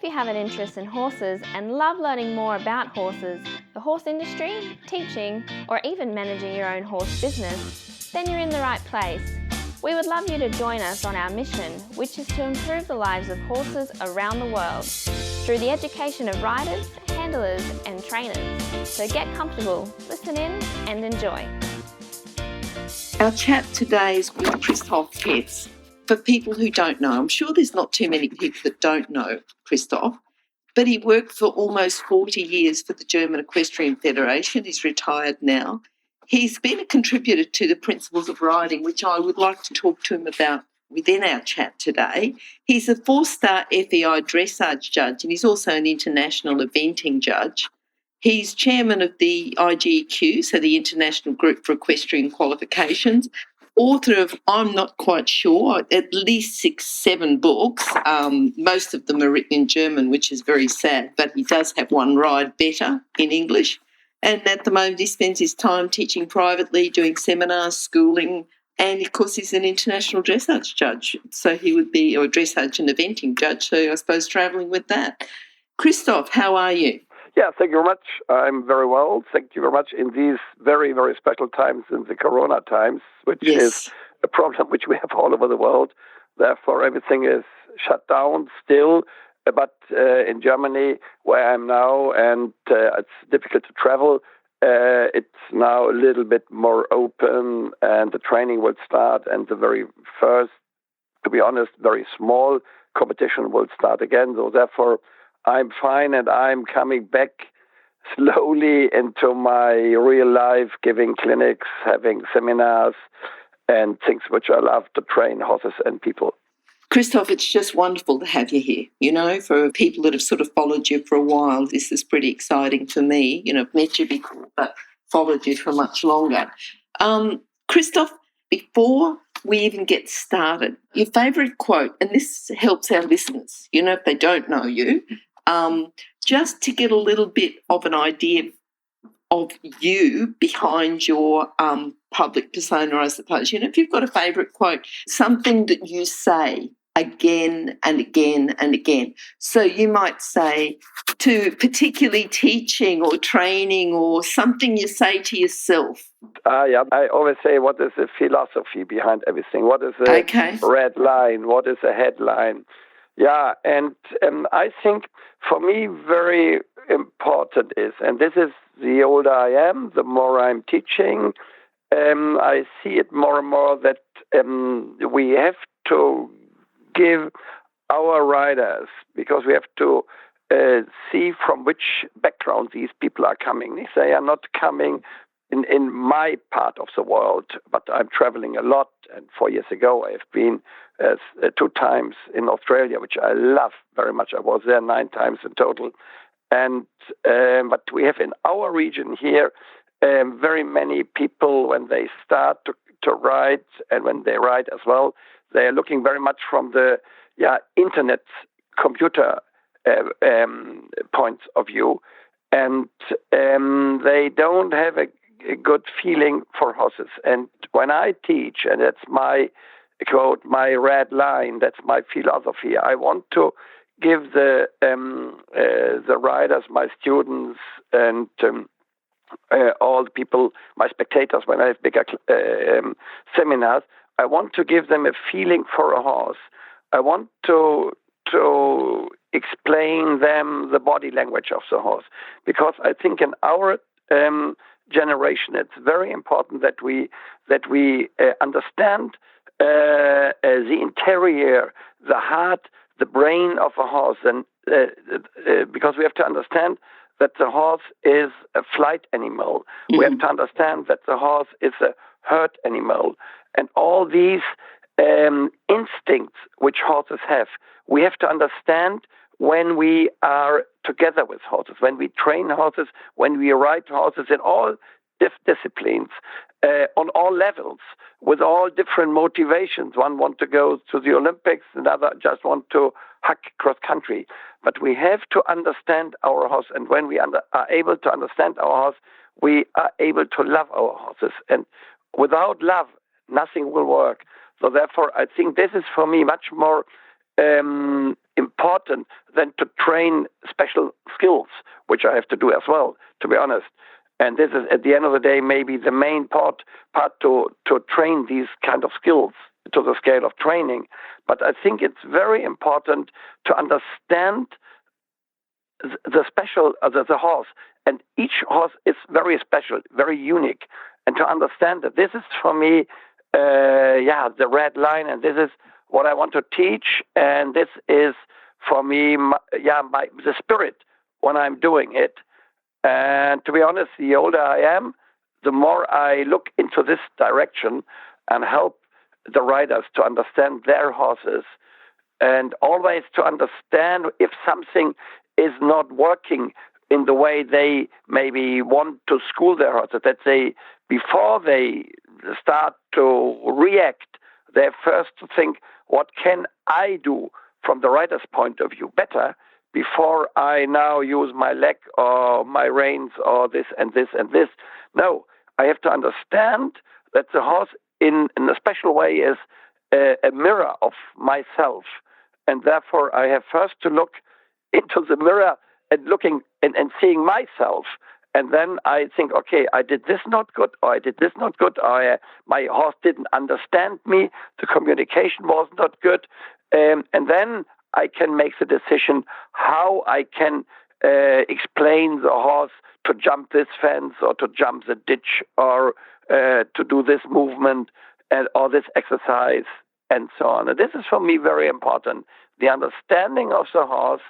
If you have an interest in horses and love learning more about horses, the horse industry, teaching, or even managing your own horse business, then you're in the right place. We would love you to join us on our mission, which is to improve the lives of horses around the world through the education of riders, handlers, and trainers. So get comfortable, listen in, and enjoy. Our chat today is with Christoph Hess. For people who don't know, I'm sure there's not too many people that don't know Christoph, but he worked for almost 40 years for the German Equestrian Federation. He's retired now. He's been a contributor to the Principles of Riding, which I would like to talk to him about within our chat today. He's a 4-star FEI dressage judge, and he's also an international eventing judge. He's chairman of the IGEQ, so the International Group for Equestrian Qualifications, author of, I'm not quite sure, at least 6-7 books. Most of them are written in German, which is very sad, but he does have one, Ride Better, in English. And at the moment he spends his time teaching privately, doing seminars, schooling, and of course he's an international dressage judge. So he would be, or dressage and eventing judge, so I suppose travelling with that. Christoph, how are you? Yeah, thank you very much. I'm very well. Thank you very much in these very, very special times, in the corona times, which is a problem which we have all over the world. Therefore, everything is shut down still. But in Germany, where I'm now, and it's difficult to travel, it's now a little bit more open, and the training will start, and the very first, to be honest, very small competition will start again. So therefore, I'm fine, and I'm coming back slowly into my real life, giving clinics, having seminars, and things which I love to train horses and people. Christoph, it's just wonderful to have you here. You know, for people that have sort of followed you for a while, this is pretty exciting for me. You know, I've met you before, but followed you for much longer. Christoph, before we even get started, your favourite quote, and this helps our listeners, you know, if they don't know you, just to get a little bit of an idea of you behind your public persona, I suppose. You know, if you've got a favourite quote, something that you say again and again and again. So you might say to particularly teaching or training, or something you say to yourself. Yeah, I always say, what is the philosophy behind everything? What is the red line? What is the headline? Yeah, and I think for me very important is, and this is the older I am, the more I'm teaching, I see it more and more that we have to give our riders, because we have to see from which background these people are coming. They are not coming in my part of the world, but I'm traveling a lot. And 4 years ago, I've been 2 times in Australia, which I love very much. I was there 9 times in total. And but we have in our region here very many people, when they start to ride, and when they ride as well, they are looking very much from the internet computer points of view, and they don't have a good feeling for horses. And when I teach, and that's my quote, my red line, that's my philosophy, I want to give the riders, my students, and all the people, my spectators, when I have bigger seminars, I want to give them a feeling for a horse. I want to explain them the body language of the horse, because I think in our generation it's very important that we understand the interior, the heart, the brain of a horse, and because we have to understand that the horse is a flight animal. Mm-hmm. We have to understand that the horse is a herd animal, and all these instincts which horses have, we have to understand when we are together with horses, when we train horses, when we ride horses in all disciplines, on all levels, with all different motivations. One wants to go to the Olympics, another just want to hack cross country. But we have to understand our horse, and when we are able to understand our horse, we are able to love our horses. And without love, nothing will work. So therefore, I think this is for me much more important than to train special skills, which I have to do as well, to be honest. And this is, at the end of the day, maybe the main part to train these kind of skills to the scale of training. But I think it's very important to understand the horse. And each horse is very special, very unique. And to understand that this is, for me, the red line, and this is what I want to teach. And this is, for me, the spirit when I'm doing it. And to be honest, the older I am, the more I look into this direction and help the riders to understand their horses, and always to understand if something is not working in the way they maybe want to school their horses, that they, before they start to react, they first to think, what can I do from the rider's point of view better before I now use my leg or my reins or this and this and this. No, I have to understand that the horse in a special way is a mirror of myself. And therefore I have first to look into the mirror and looking and seeing myself. And then I think, okay, I did this not good, or I did this not good, or my horse didn't understand me, the communication was not good. And then I can make the decision how I can explain the horse to jump this fence or to jump the ditch or to do this movement or this exercise and so on. And this is for me very important, the understanding of the horse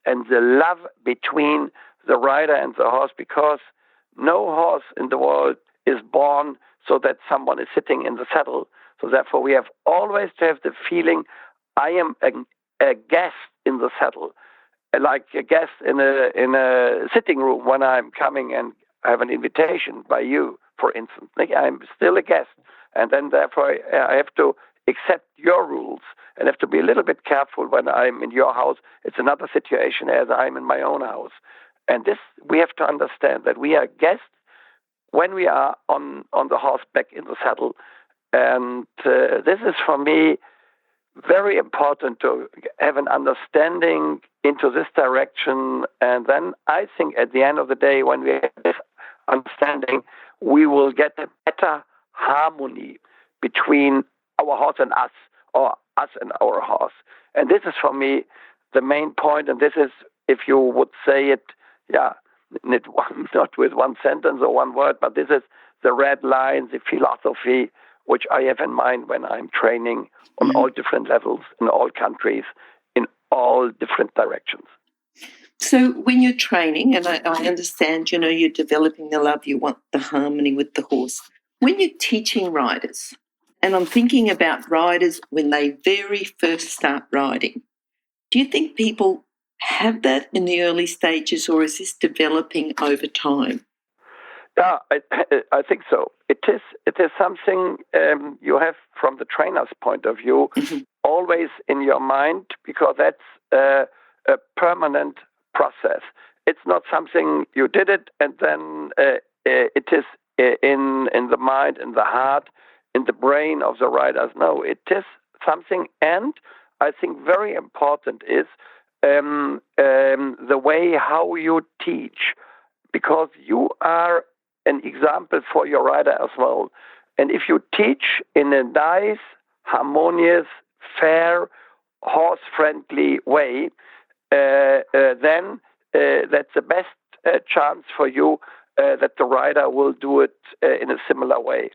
and the love between the rider and the horse, because no horse in the world is born so that someone is sitting in the saddle. So therefore we have always to have the feeling I am a guest in the saddle, like a guest in a sitting room when I'm coming and have an invitation by you, for instance. I'm still a guest, and then therefore I have to accept your rules and have to be a little bit careful when I'm in your house. It's another situation as I'm in my own house. And this, we have to understand that we are guests when we are on the horseback in the saddle. And this is, for me, very important to have an understanding into this direction. And then I think at the end of the day, when we have this understanding, we will get a better harmony between our horse and us, or us and our horse. And this is, for me, the main point. And this is, if you would say it, not with one sentence or one word, but this is the red line, the philosophy which I have in mind when I'm training on all different levels, in all countries, in all different directions. So when you're training, and I understand, you're developing the love, you want the harmony with the horse. When you're teaching riders, and I'm thinking about riders when they very first start riding, do you think people have that in the early stages, or is this developing over time? Yeah, I think so. It is something you have, from the trainer's point of view, always in your mind, because that's a permanent process. It's not something you did it and then it is in the mind, in the heart, in the brain of the riders. No, it is something, and I think very important is the way how you teach, because you are an example for your rider as well. And if you teach in a nice, harmonious, fair, horse-friendly way, then that's the best chance for you that the rider will do it in a similar way.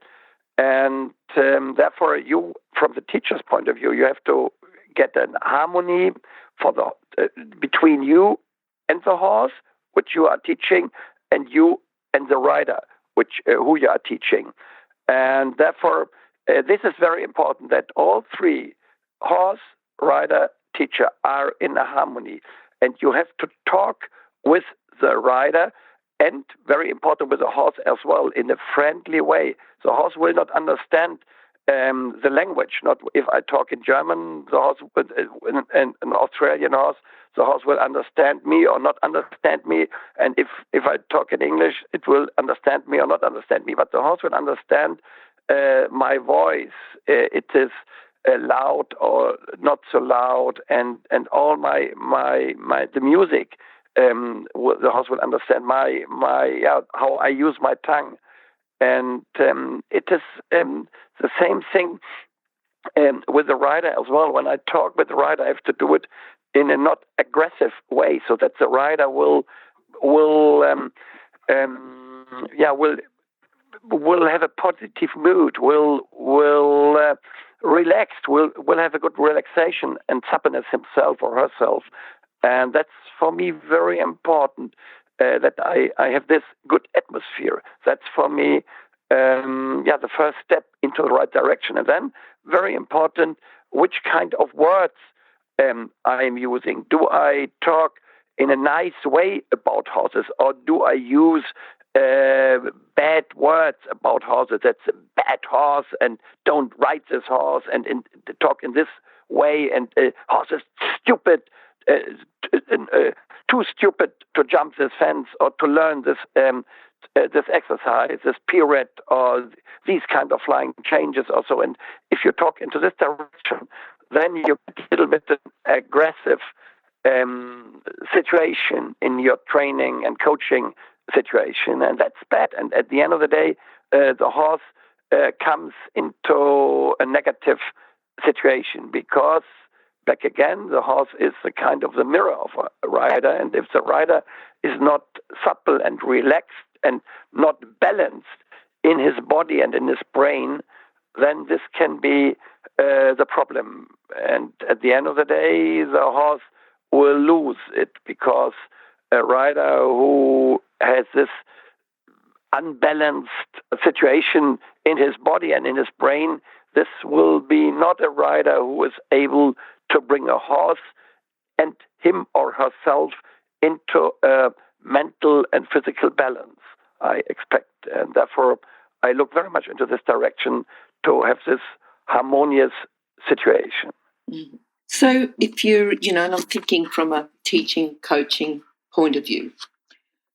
And therefore, you, from the teacher's point of view, you have to get an harmony for between you and the horse, which you are teaching, and you and the rider, who you are teaching. And therefore, this is very important, that all three, horse, rider, teacher, are in a harmony. And you have to talk with the rider, and very important with the horse as well, in a friendly way. The horse will not understand the language. Not if I talk in German, the horse, an Australian horse, the horse will understand me or not understand me. And if I talk in English, it will understand me or not understand me. But the horse will understand my voice. It is loud or not so loud, and all my the music. The horse will understand how I use my tongue, and it is the same thing with the rider as well. When I talk with the rider, I have to do it in a not aggressive way, so that the rider will have a positive mood, will relaxed, will have a good relaxation and suppleness himself or herself. And that's for me very important, that I have this good atmosphere. That's for me the first step into the right direction. And then very important, which kind of words I am using. Do I talk in a nice way about horses, or do I use bad words about horses? That's a bad horse, and don't ride this horse, and talk in this way, and horse is stupid, too stupid to jump this fence or to learn this exercise, this pirouette, or these kind of flying changes also. And if you talk into this direction, then you get a little bit aggressive situation in your training and coaching situation, and that's bad. And at the end of the day, the horse comes into a negative situation, because back again, the horse is a kind of the mirror of a rider, and if the rider is not supple and relaxed and not balanced in his body and in his brain, then this can be the problem. And at the end of the day, the horse will lose it, because a rider who has this unbalanced situation in his body and in his brain, this will be not a rider who is able to bring a horse and him or herself into a mental and physical balance, I expect. And therefore, I look very much into this direction to have this harmonious situation. Mm-hmm. So if you're, and I'm thinking from a teaching, coaching point of view,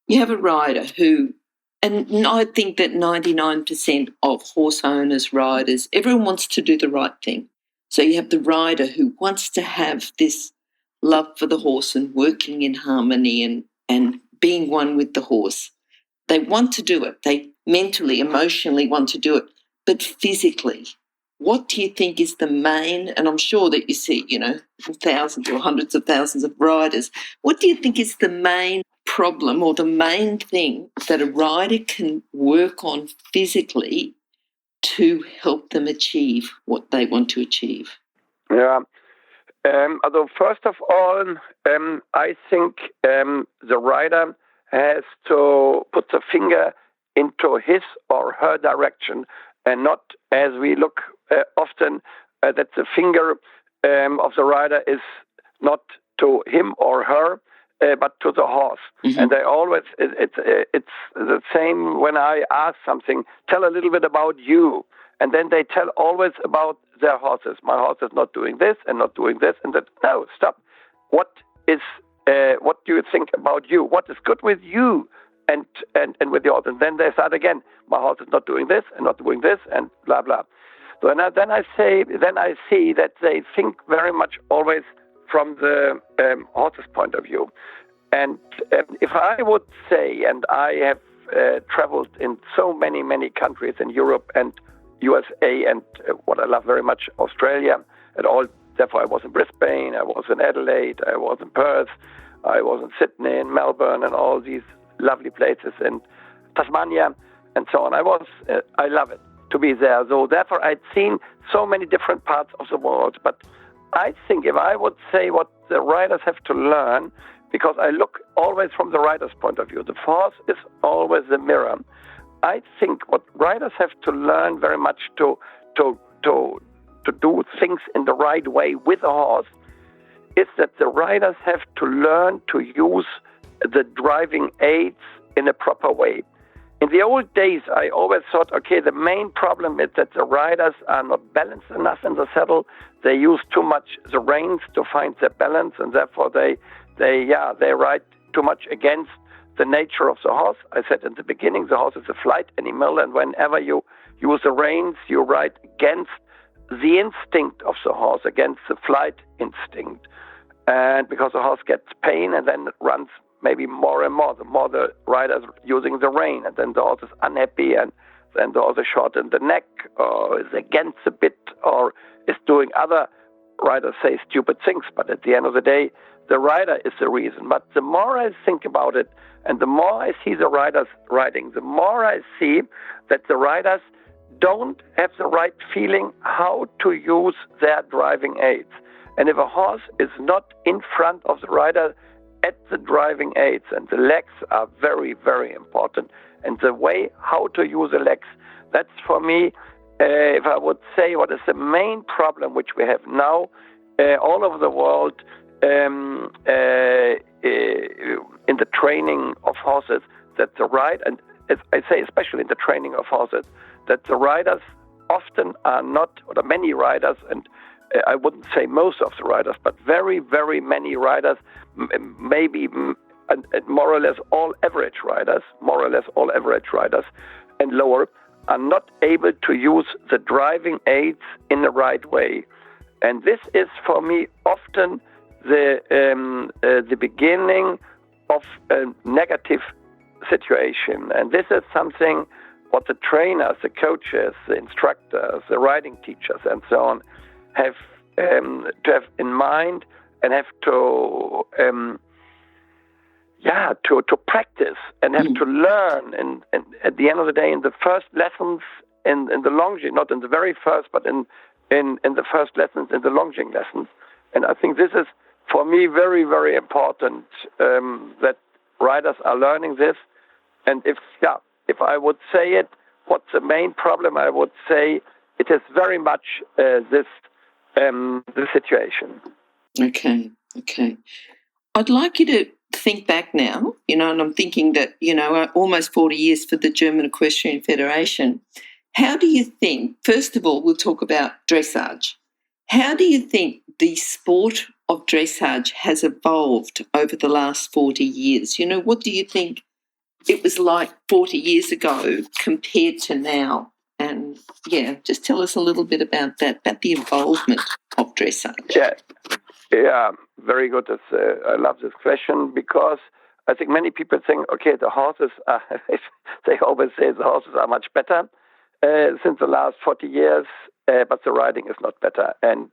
you have a rider who, and I think that 99% of horse owners, riders, everyone wants to do the right thing. So you have the rider who wants to have this love for the horse and working in harmony and being one with the horse. They want to do it. They mentally, emotionally want to do it. But physically, what do you think is the main, and I'm sure that you see, thousands or hundreds of thousands of riders, what do you think is the main problem or the main thing that a rider can work on physically to help them achieve what they want to achieve? Yeah. Although first of all, I think the rider has to put the finger into his or her direction, and not, as we look often, that the finger of the rider is not to him or her, but to the horse. Mm-hmm. And they always, it's the same when I ask something, tell a little bit about you. And then they tell always about their horses. My horse is not doing this and not doing this. And that, no, stop. What do you think about you? What is good with you and with the horse? And then they start again. My horse is not doing this and not doing this and blah, blah. So then I see that they think very much always from the horse's point of view. And if I would say, and I have traveled in so many, many countries in Europe and USA, and what I love very much, Australia, and all. Therefore, I was in Brisbane, I was in Adelaide, I was in Perth, I was in Sydney, in Melbourne, and all these lovely places in Tasmania, and so on. I love it to be there. So therefore, I'd seen so many different parts of the world. But I think if I would say what the riders have to learn, because I look always from the rider's point of view, the horse is always the mirror. I think what riders have to learn very much to do things in the right way with a horse is that the riders have to learn to use the driving aids in a proper way. In the old days, I always thought, okay, the main problem is that the riders are not balanced enough in the saddle. They use too much the reins to find their balance, and therefore they ride too much against the nature of the horse. I said in the beginning, the horse is a flight animal, and whenever you use the reins, you ride against the instinct of the horse against the flight instinct. And because the horse gets pain and then it runs maybe more and more, the more the rider is using the rein, and then the horse is unhappy, and then the horse is short in the neck, or is against a bit, or is doing other, riders say, stupid things. But at the end of the day, the rider is the reason. But the more I think about it, and the more I see the riders riding, the more I see that the riders don't have the right feeling how to use their driving aids. And if a horse is not in front of the rider at the driving aids, and the legs are very, very important, and the way how to use the legs, that's for me, if I would say what is the main problem which we have now all over the world in the training of horses, that the ride, and as I say especially in the training of horses, that the riders often are not, or many riders, and I wouldn't say most of the riders, but very, very many riders, maybe more or less all average riders, and lower, are not able to use the driving aids in the right way. And this is for me often the beginning of a negative situation. And this is something what the trainers, the coaches, the instructors, the riding teachers, and so on, have to have in mind, and have to to practice, and have to learn. And at the end of the day, in the first lessons, in the longing, not in the very first, but in the first lessons, in the longing lessons. And I think this is for me very, very important, that riders are learning this. And if I would say it, what's the main problem? I would say it is very much the situation. Okay. I'd like you to think back now, and I'm thinking that, almost 40 years for the German Equestrian Federation. How do you think, first of all, we'll talk about dressage. How do you think the sport of dressage has evolved over the last 40 years? What do you think it was like 40 years ago compared to now? And, just tell us a little bit about that, about the involvement of dressage. Yeah, very good. I love this question, because I think many people think, okay, the horses are, they always say the horses are much better since the last 40 years, but the riding is not better. And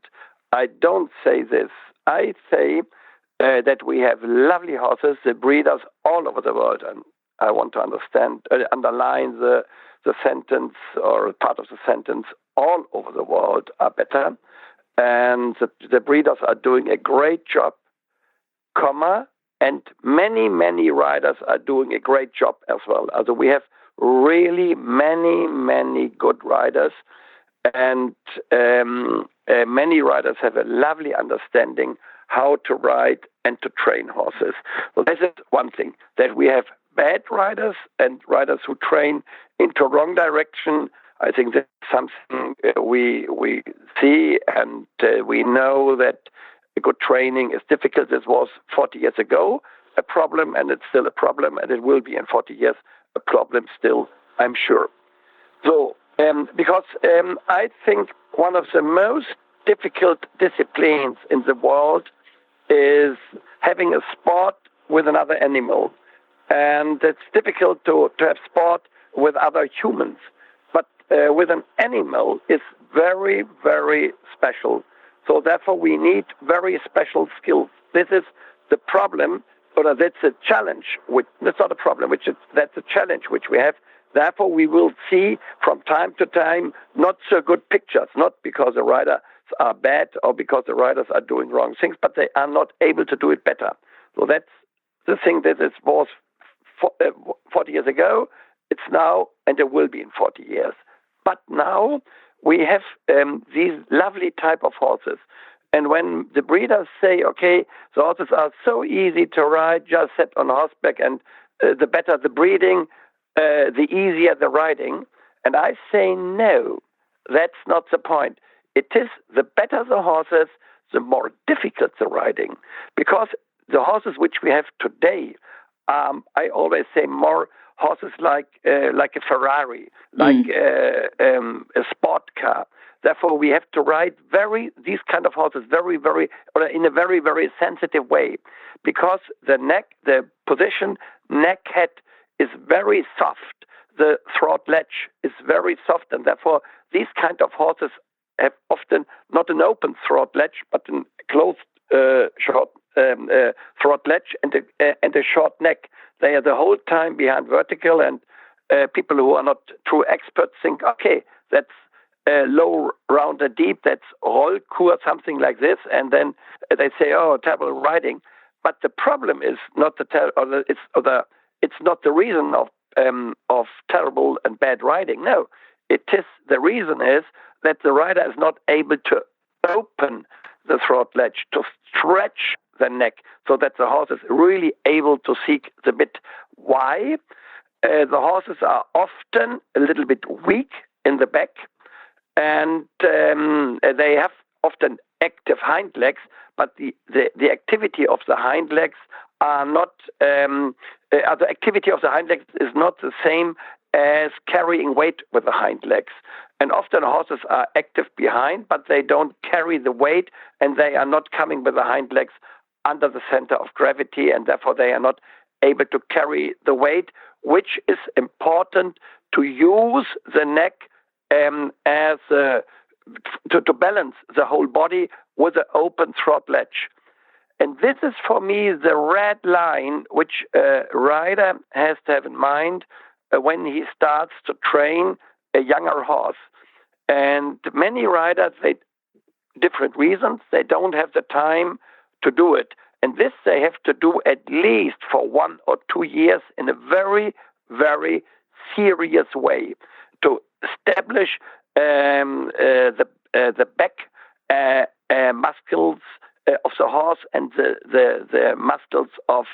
I don't say this. I say that we have lovely horses, the breeders all over the world, and I want to underline the sentence, or part of the sentence, all over the world are better. And the breeders are doing a great job, and many, many riders are doing a great job as well. Also, we have really many, many good riders, and many riders have a lovely understanding how to ride and to train horses. So this is one thing, that we have bad riders and riders who train into wrong direction. I think that's something we see, and we know that good training is difficult. This was 40 years ago a problem, and it's still a problem, and it will be in 40 years a problem still, I'm sure. So, because I think one of the most difficult disciplines in the world is having a sport with another animal. And it's difficult to have sport with other humans. But with an animal, it's very, very special. So therefore, we need very special skills. This is the problem, or that's a challenge. That's not a problem, that's a challenge which we have. Therefore, we will see from time to time not so good pictures, not because the riders are bad or because the riders are doing wrong things, but they are not able to do it better. So that's the thing that it was 40 years ago. It's now, and it will be in 40 years. But now we have these lovely type of horses. And when the breeders say, okay, the horses are so easy to ride, just sit on horseback, and the better the breeding, the easier the riding. And I say, no, that's not the point. It is the better the horses, the more difficult the riding. Because the horses which we have today, I always say more horses like a Ferrari, like a sport car. Therefore, we have to ride these kind of horses or in a very, very sensitive way, because the position neck head is very soft. The throat ledge is very soft, and therefore these kind of horses have often not an open throat ledge, but a closed short throat ledge and a short neck. They are the whole time behind vertical, and people who are not true experts think, okay, that's low, rounded, deep, that's Rollkur, something like this, and then they say, oh, terrible riding. But the problem is not it's not the reason of terrible and bad riding. No, the reason is that the rider is not able to open the throat ledge, to stretch the neck, so that the horse is really able to seek the bit. Why? The horses are often a little bit weak in the back, and they have often active hind legs, but the activity of the hind legs are not the activity of the hind legs is not the same as carrying weight with the hind legs. And often horses are active behind, but they don't carry the weight, and they are not coming with the hind legs under the center of gravity, and therefore they are not able to carry the weight, which is important to use the neck as to balance the whole body with an open throat ledge. And this is, for me, the red line which a rider has to have in mind when he starts to train a younger horse. And many riders, different reasons, they don't have the time to do it. And this they have to do at least for 1 or 2 years in a very, very serious way to establish the back muscles of the horse and the muscles of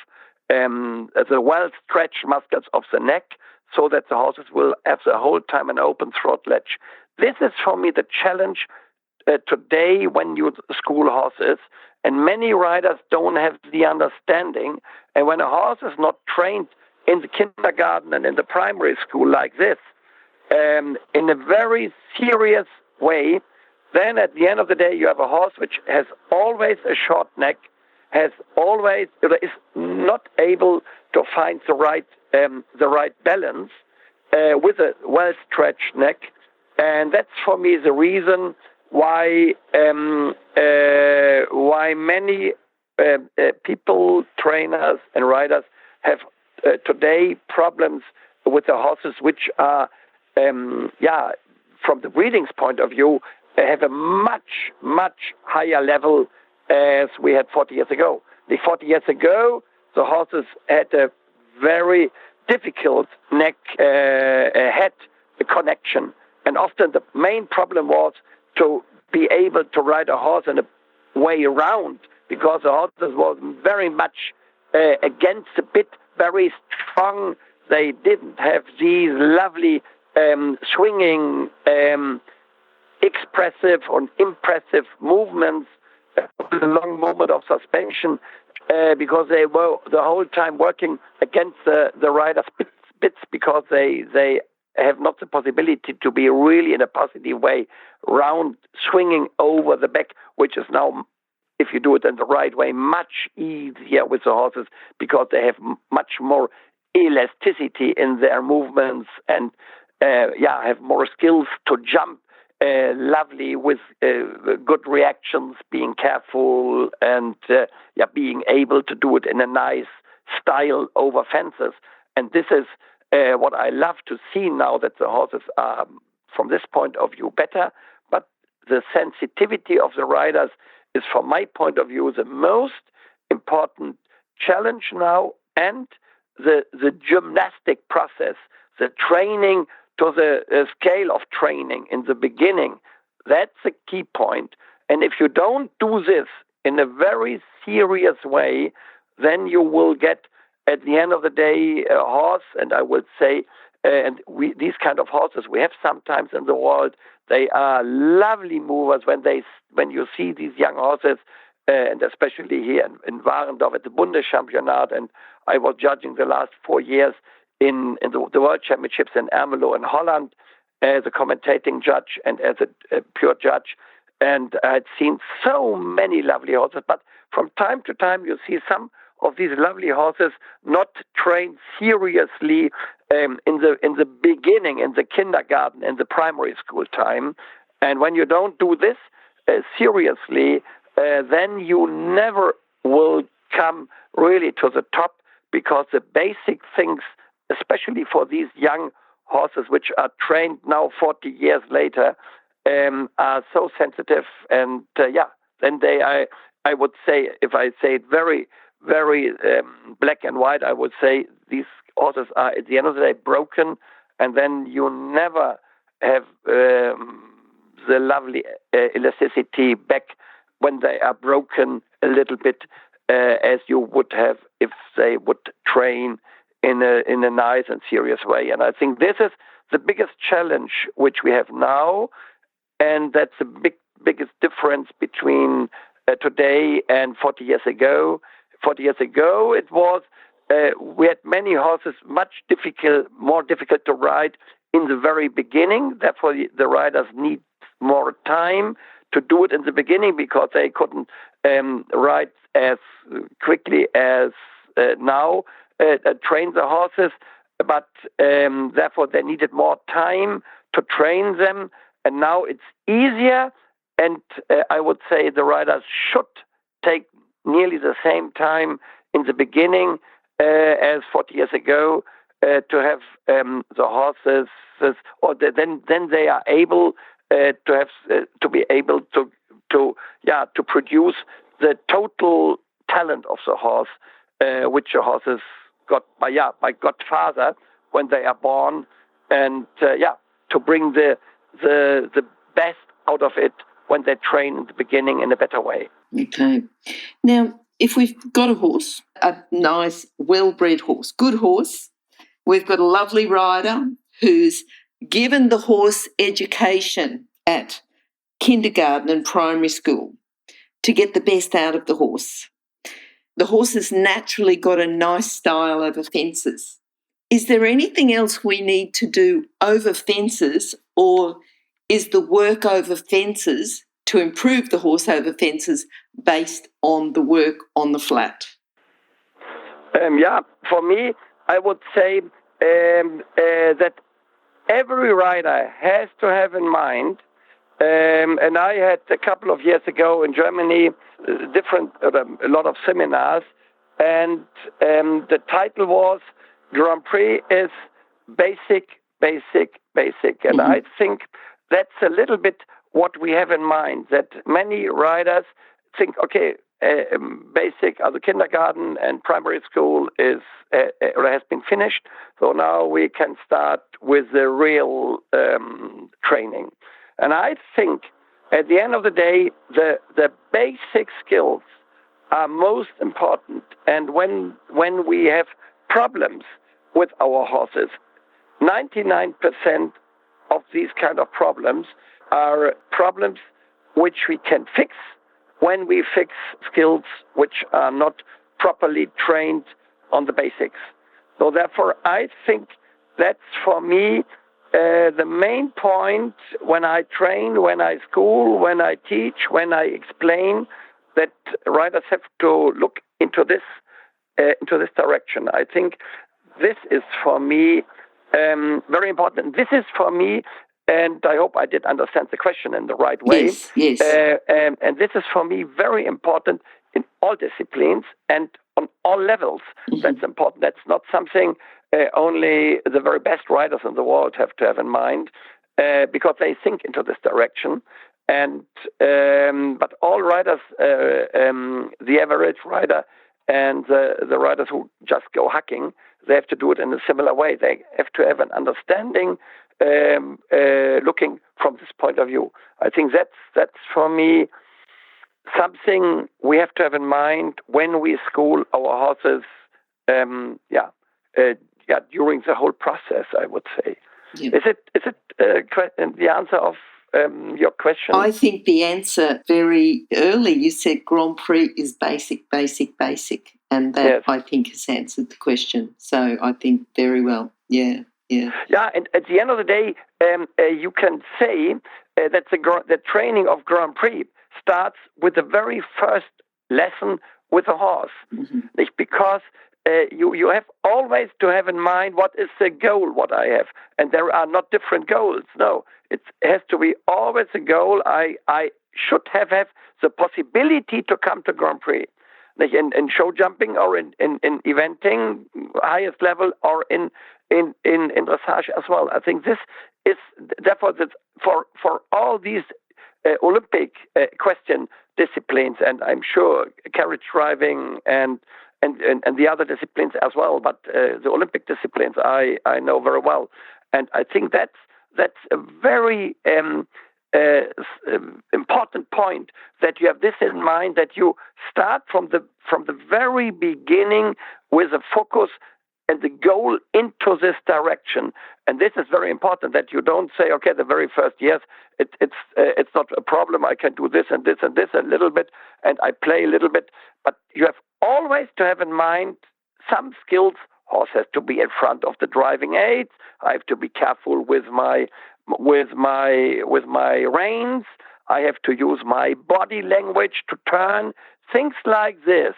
the well-stretched muscles of the neck, so that the horses will have the whole time an open throat ledge. This is, for me, the challenge today when you school horses, and many riders don't have the understanding. And when a horse is not trained in the kindergarten and in the primary school like this, in a very serious way, then at the end of the day you have a horse which has always a short neck, is not able to find the right balance with a well-stretched neck. And that's, for me, the reason why many people, trainers and riders have today problems with the horses which are, from the breeding's point of view, have a much, much higher level as we had 40 years ago. 40 years ago, the horses had a very difficult neck-head connection. And often the main problem was to be able to ride a horse in a way around, because the horses were very much against the bit, very strong. They didn't have these lovely swinging, expressive or impressive movements, the long movement of suspension, because they were the whole time working against the rider's bits, because they have not the possibility to be really in a positive way round, swinging over the back, which is now, if you do it in the right way, much easier with the horses, because they have much more elasticity in their movements and have more skills to jump lovely with good reactions, being careful and being able to do it in a nice style over fences. And this is what I love to see now, that the horses are, from this point of view, better. But the sensitivity of the riders is, from my point of view, the most important challenge now, and the gymnastic process, the training to the scale of training in the beginning, that's a key point. And if you don't do this in a very serious way, then you will get, at the end of the day, a horse, and I would say, these kind of horses we have sometimes in the world, they are lovely movers when you see these young horses, and especially here in Warendorf at the Bundeschampionat, and I was judging the last 4 years in the World Championships in Ermelo in Holland. as a commentating judge and as a pure judge. And I'd seen so many lovely horses, but from time to time you see some of these lovely horses not trained seriously in the beginning, in the kindergarten, in the primary school time. And when you don't do this seriously, then you never will come really to the top, because the basic things, especially for these young horses which are trained now 40 years later, are so sensitive. And then I would say, if I say it very, very black and white, I would say these horses are at the end of the day broken, and then you never have the lovely elasticity back when they are broken a little bit, as you would have if they would train in a nice and serious way. And I think this is the biggest challenge which we have now, and that's the biggest difference between today and 40 years ago. 40 years ago, it was we had many horses more difficult to ride in the very beginning. Therefore, the riders need more time to do it in the beginning, because they couldn't ride as quickly as now, train the horses. But therefore, they needed more time to train them. And now it's easier. And I would say the riders should take nearly the same time in the beginning as 40 years ago to have the horses, or then they are able to be able to produce the total talent of the horse, which the horses got by Godfather when they are born, and to bring the best out of it when they train in the beginning in a better way. Okay. Now, if we've got a horse, a nice, well-bred horse, good horse, we've got a lovely rider who's given the horse education at kindergarten and primary school to get the best out of the horse. The horse has naturally got a nice style over fences. Is there anything else we need to do over fences, or is the work over fences to improve the horse over fences based on the work on the flat? For me, I would say that every rider has to have in mind, and I had a couple of years ago in Germany a lot of seminars, and the title was Grand Prix is basic. And I think that's a little bit what we have in mind, that many riders think, okay, basic, the kindergarten and primary school is or has been finished, so now we can start with the real training. And I think at the end of the day, the basic skills are most important. And when we have problems with our horses, 99% of these kind of problems are problems which we can fix when we fix skills which are not properly trained on the basics. So therefore, I think that's for me the main point when I train, when I school, when I teach, when I explain, that riders have to look into this direction. I think this is for me very important. This is for me, and I hope I did understand the question in the right way. Yes. And this is for me very important in all disciplines and on all levels. Mm-hmm. That's important. That's not something only the very best riders in the world have to have in mind, because they think into this direction. And but all riders, the average rider and the riders who just go hacking, they have to do it in a similar way. They have to have an understanding looking from this point of view. I think that's for me something we have to have in mind when we school our horses. During the whole process, I would say. Yeah. Is it the answer of your question? I think the answer very early, you said Grand Prix is basic, and that, yes, I think has answered the question. So I think very well. Yeah. Yeah, and at the end of the day, you can say that the training of Grand Prix starts with the very first lesson with a horse, because you have always to have in mind what is the goal, what I have, and there are not different goals. No, it has to be always a goal. I should have the possibility to come to Grand Prix. In show jumping or in eventing, highest level, or in dressage as well. I think this is therefore that for all these Olympic equestrian disciplines, and I'm sure carriage driving and the other disciplines as well, but the Olympic disciplines I know very well, and I think that's a very important point, that you have this in mind, that you start from the very beginning with a focus and the goal into this direction. And this is very important, that you don't say, okay, the very first years it's not a problem, I can do this and this and this a little bit, and I play a little bit, but you have always to have in mind some skills. Horse has to be in front of the driving aids. I have to be careful with my reins. I have to use my body language to turn. Things like this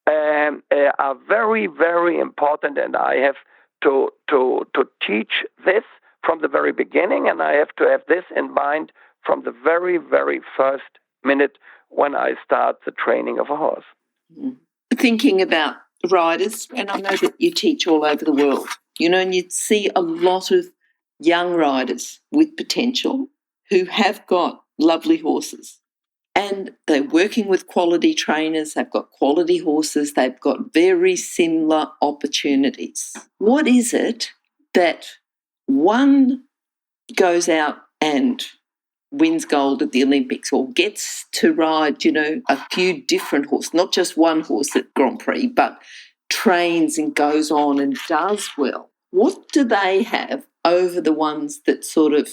are very, very important, and I have to teach this from the very beginning, and I have to have this in mind from the very, very first minute when I start the training of a horse. Thinking about riders, and I know that you teach all over the world, and you'd see a lot of young riders with potential who have got lovely horses, and they're working with quality trainers, they've got quality horses, they've got very similar opportunities. What is it that one goes out and wins gold at the Olympics, or gets to ride, a few different horses, not just one horse at Grand Prix, but trains and goes on and does well? What do they have over the ones that sort of,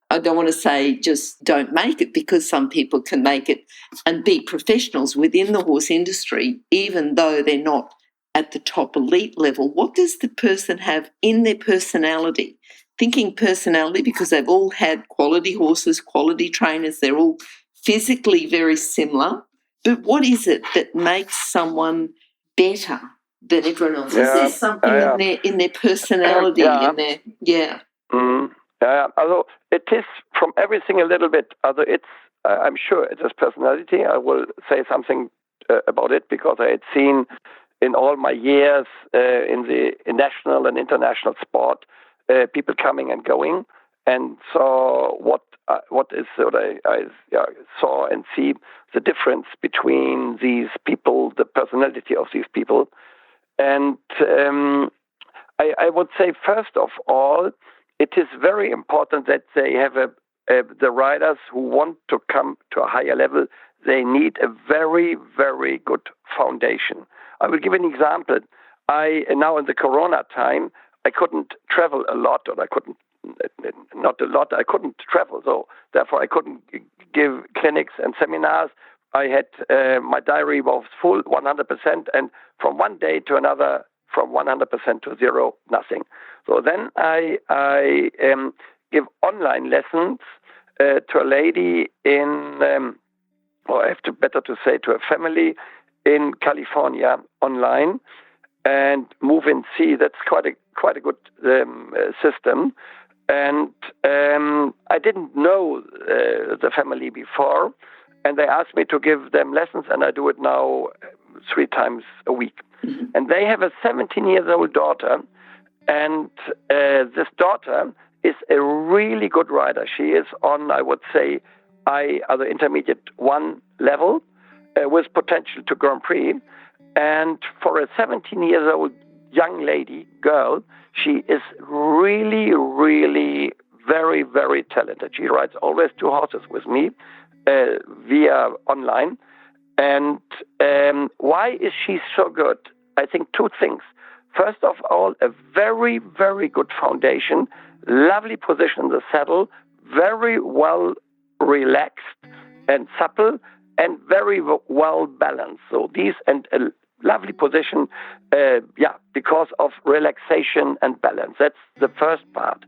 I don't want to say just don't make it, because some people can make it and be professionals within the horse industry, even though they're not at the top elite level? What does the person have in their personality? Thinking personality, because they've all had quality horses, quality trainers, they're all physically very similar. But what is it that makes someone better than everyone else? Is there something in their personality, in their although it is from everything a little bit. Although I'm sure it is personality. I will say something about it, because I had seen in all my years in national and international sport, people coming and going, and saw what I saw and see the difference between these people, the personality of these people, and I would say first of all, it is very important that they have the riders who want to come to a higher level. They need a very, very good foundation. I will give an example. Now in the Corona time, I couldn't travel a lot, or I couldn't travel, so therefore I couldn't give clinics and seminars. I had my diary was full 100%, and from one day to another, from 100% to zero, nothing. So then I give online lessons to a lady or I have to a family in California online, and Move and See. That's quite a good system. And I didn't know the family before, and they asked me to give them lessons, and I do it now 3 times a week. Mm-hmm. And they have a 17-year-old daughter, and this daughter is a really good rider. She is on, I would say, the intermediate 1 level with potential to Grand Prix. And for a 17-year-old young girl, she is really, really very, very talented. She rides always 2 horses with me via online. And why is she so good? I think 2 things. First of all, a very, very good foundation, lovely position in the saddle, very well relaxed and supple, and very well balanced. So these, and a lovely position, because of relaxation and balance. That's the first part.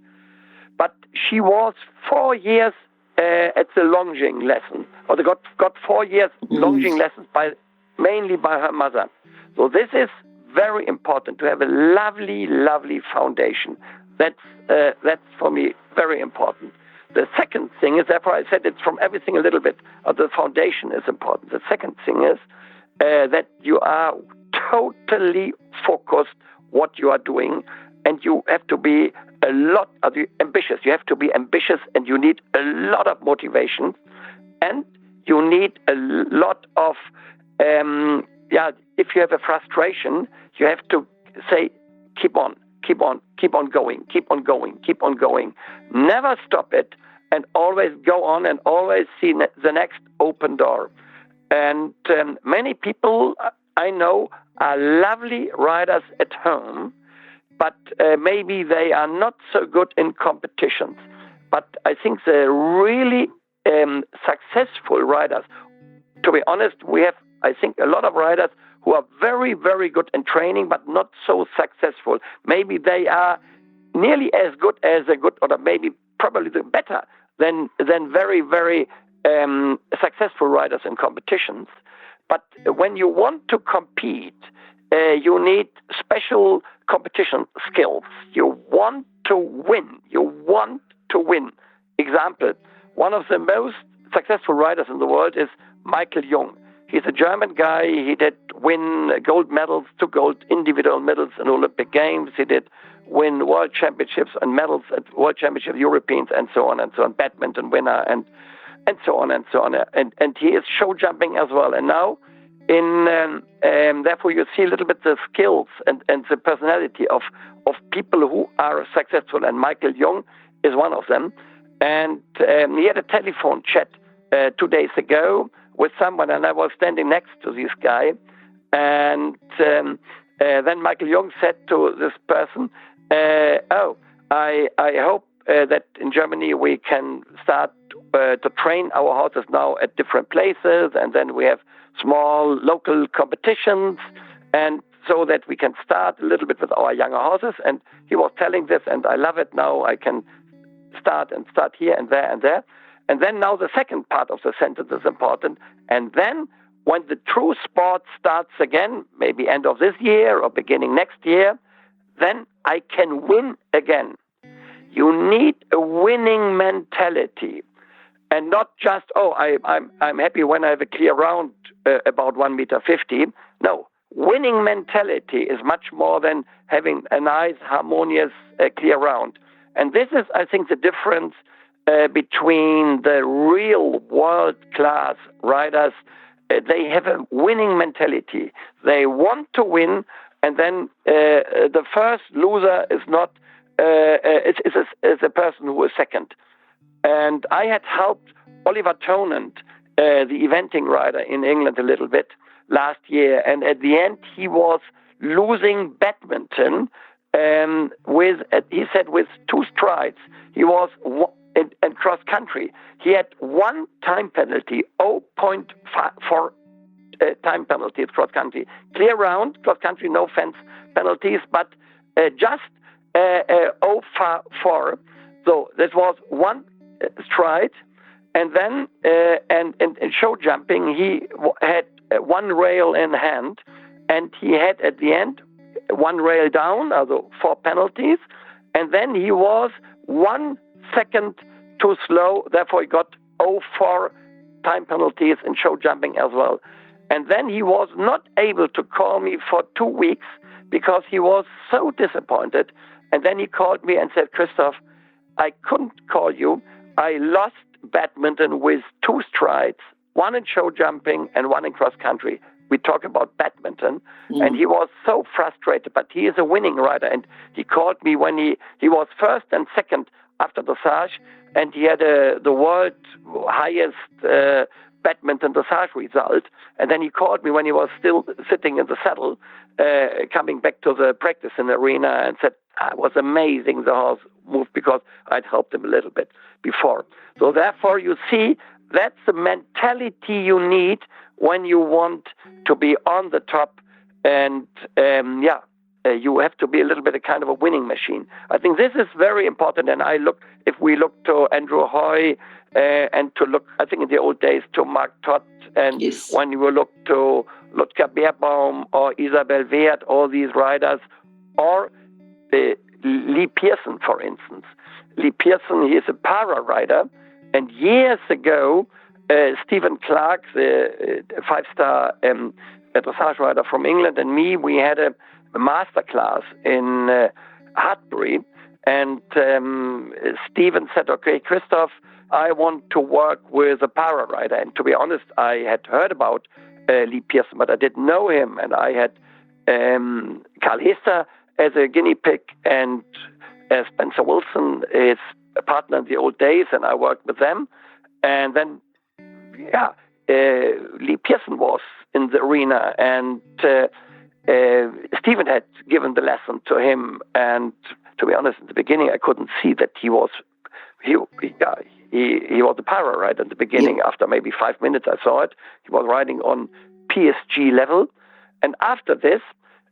But she was 4 years at the longing lesson, or they got 4 years longing lessons mainly by her mother. So this is very important to have a lovely, lovely foundation. That's for me very important. The second thing is, therefore I said it's from everything a little bit, the foundation is important. The second thing is that you are totally focused what you are doing, and you have to be ambitious. You have to be ambitious, and you need a lot of motivation, and you need a lot of, if you have a frustration, you have to say, keep on going. Never stop it, and always go on, and always see the next open door. And many people I know are lovely riders at home, but maybe they are not so good in competitions. But I think the really successful riders, to be honest, we have, I think, a lot of riders who are very, very good in training, but not so successful. Maybe they are nearly as good as a good, or maybe probably better than very, very successful riders in competitions. But when you want to compete, you need special competition skills. You want to win. Example, one of the most successful riders in the world is Michael Jung. He's a German guy. He did win gold medals, 2 gold individual medals in Olympic Games. He did win world championships and medals at world championships, Europeans, and so on, badminton winner, and so on. And he is show jumping as well. And now, therefore, you see a little bit the skills and the personality of people who are successful. And Michael Jung is one of them. And he had a telephone chat 2 days ago with someone, and I was standing next to this guy. And then Michael Jung said to this person, I hope that in Germany we can start to train our horses now at different places, and then we have small local competitions, and so that we can start a little bit with our younger horses. And he was telling this, and I love it. Now I can start here and there and there. And then now the second part of the sentence is important. And then when the true sport starts again, maybe end of this year or beginning next year, then I can win again. You need a winning mentality, and not just, I'm happy when I have a clear round about 1.50 meters. No, winning mentality is much more than having a nice, harmonious, clear round. And this is, I think, the difference between the real world-class riders. They have a winning mentality. They want to win, and then the first loser is not, is a person who is second. And I had helped Oliver Tonant, the eventing rider in England, a little bit last year, and at the end he was losing badminton with 2 strides. He was in cross country. He had 1 time penalty, 0.4 time penalties cross country. Clear round, cross country, no fence penalties, but just 0.4. So this was 1 stride, and then in show jumping he had 1 rail in hand, and he had at the end 1 rail down, also 4 penalties, and then he was 1 second too slow, therefore he got 0.4 time penalties in show jumping as well. And then he was not able to call me for 2 weeks because he was so disappointed. And then he called me and said, Christoph, I couldn't call you. I lost badminton with 2 strides, 1 in show jumping and 1 in cross country. We talk about badminton, and he was so frustrated, but he is a winning rider, and he called me when he was first and second after dressage, and he had the world highest badminton dressage result, and then he called me when he was still sitting in the saddle, coming back to the practice in the arena, and said, it was amazing the horse moved because I'd helped him a little bit before. So therefore you see, that's the mentality you need when you want to be on the top. And you have to be a little bit a kind of a winning machine. I think this is very important. And if we look to Andrew Hoy and to look, I think in the old days, to Mark Todd, and when you look to Ludger Beerbaum or Isabel Wert, all these riders, or Lee Pearson, for instance. Lee Pearson, he is a para rider, and years ago, Stephen Clark, the five-star dressage rider from England, and me, we had a master class in Hartbury, and Stephen said, okay, Christoph, I want to work with a para rider. And to be honest, I had heard about Lee Pearson, but I didn't know him, and I had Carl Hester as a guinea pig, and Spencer Wilson is a partner in the old days, and I worked with them. And then, Lee Pearson was in the arena, and Stephen had given the lesson to him. And to be honest, in the beginning, I couldn't see that he was a para rider in the beginning. Yeah. After maybe 5 minutes, I saw it. He was riding on PSG level. And after this,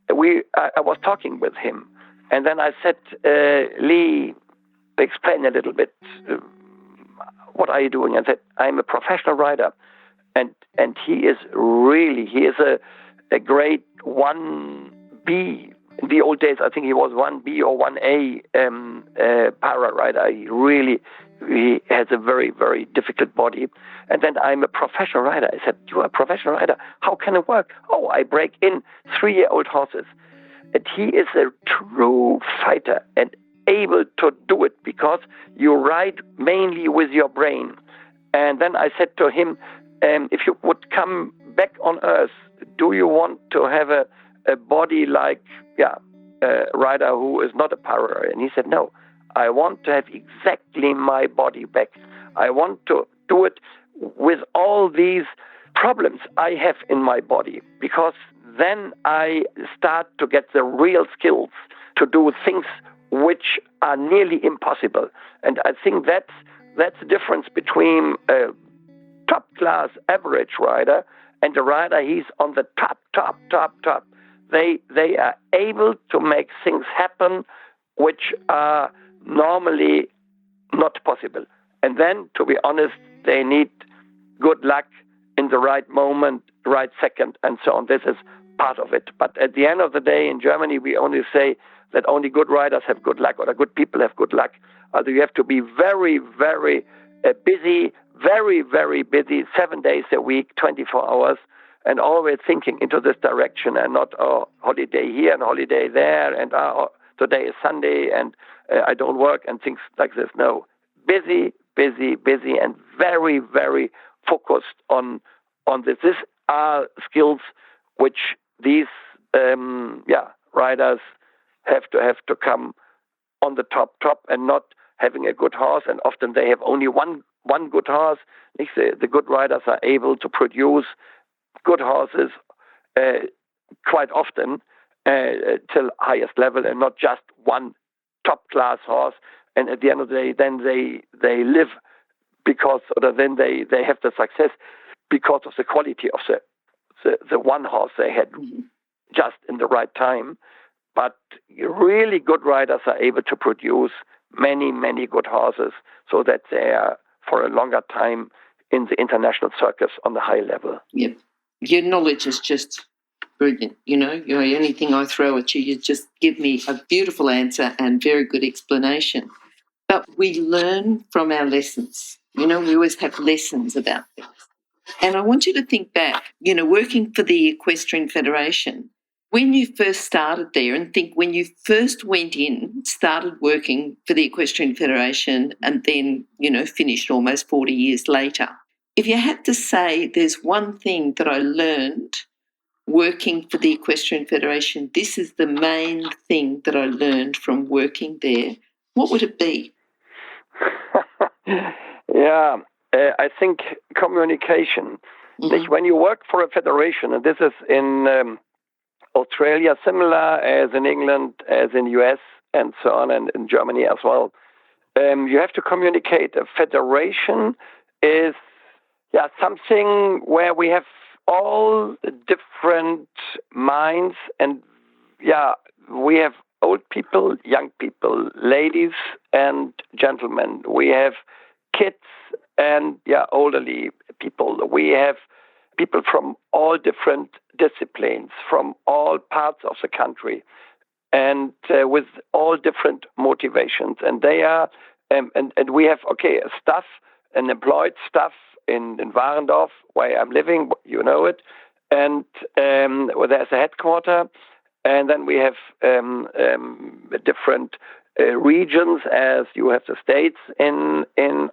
I was talking with him. And then I said, Lee, explain a little bit, what are you doing? And I said, I'm a professional rider. And he is a grade 1B. In the old days, I think he was 1B or 1A para rider. He has a very, very difficult body. And then I'm a professional rider. I said, you are a professional rider? How can it work? Oh, I break in 3-year-old horses. And he is a true fighter and able to do it because you ride mainly with your brain. And then I said to him, if you would come back on Earth, do you want to have a body like a rider who is not a para? And he said, no, I want to have exactly my body back. I want to do it with all these problems I have in my body, because then I start to get the real skills to do things which are nearly impossible. And I think that's the difference between a top-class average rider and a rider he's on the top. They are able to make things happen which are normally not possible. And then, to be honest, they need good luck in the right moment, right second, and so on. This is part of it. But at the end of the day, in Germany, we only say that only good riders have good luck, or that good people have good luck. You have to be very, very busy, very, very busy, 7 days a week, 24 hours, and always thinking into this direction, and not holiday here and holiday there, and today is Sunday and I don't work, and things like this. No, busy, and very, very focused on this. These are skills which these riders have to come on the top, and not having a good horse. And often they have only one good horse. The good riders are able to produce good horses quite often till highest level, and not just one top class horse. And at the end of the day, then they live then they have the success because of the quality of the one horse they had just in the right time. But really good riders are able to produce many, many good horses, so that they are for a longer time in the international circus on the high level. Yep. Your knowledge is just brilliant. Anything I throw at you, you just give me a beautiful answer and very good explanation. But we learn from our lessons. We always have lessons about things. And I want you to think back, working for the Equestrian Federation, when you first started there, and think when you first went in, started working for the Equestrian Federation, and then, finished almost 40 years later. If you had to say there's one thing that I learned working for the Equestrian Federation, this is the main thing that I learned from working there, what would it be? I think communication. Mm-hmm. When you work for a federation, and this is in Australia, similar as in England, as in US, and so on, and in Germany as well, you have to communicate. A federation is something where we have all different minds and we have old people, young people, ladies and gentlemen. We have kids and elderly people. We have people from all different disciplines, from all parts of the country, and with all different motivations. And they are, and we have staff, an employed staff in Warendorf, where I'm living. You know it, and where there's a headquarter. And then we have different regions, as you have the states in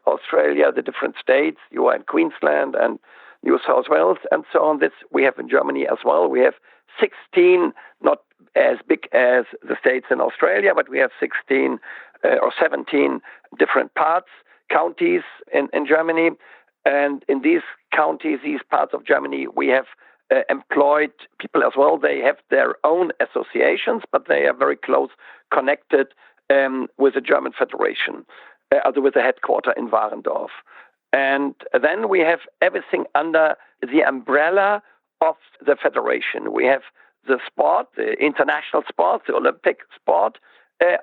Australia, the different states. You are in Queensland and New South Wales and so on. This we have in Germany as well. We have 16, not as big as the states in Australia, but we have 16 or 17 different counties in Germany. And in these counties, these parts of Germany, we have employed people as well. They have their own associations, but they are very close connected with the German Federation, with the headquarter in Warendorf. And then we have everything under the umbrella of the Federation. We have the sport, the international sport, the Olympic sport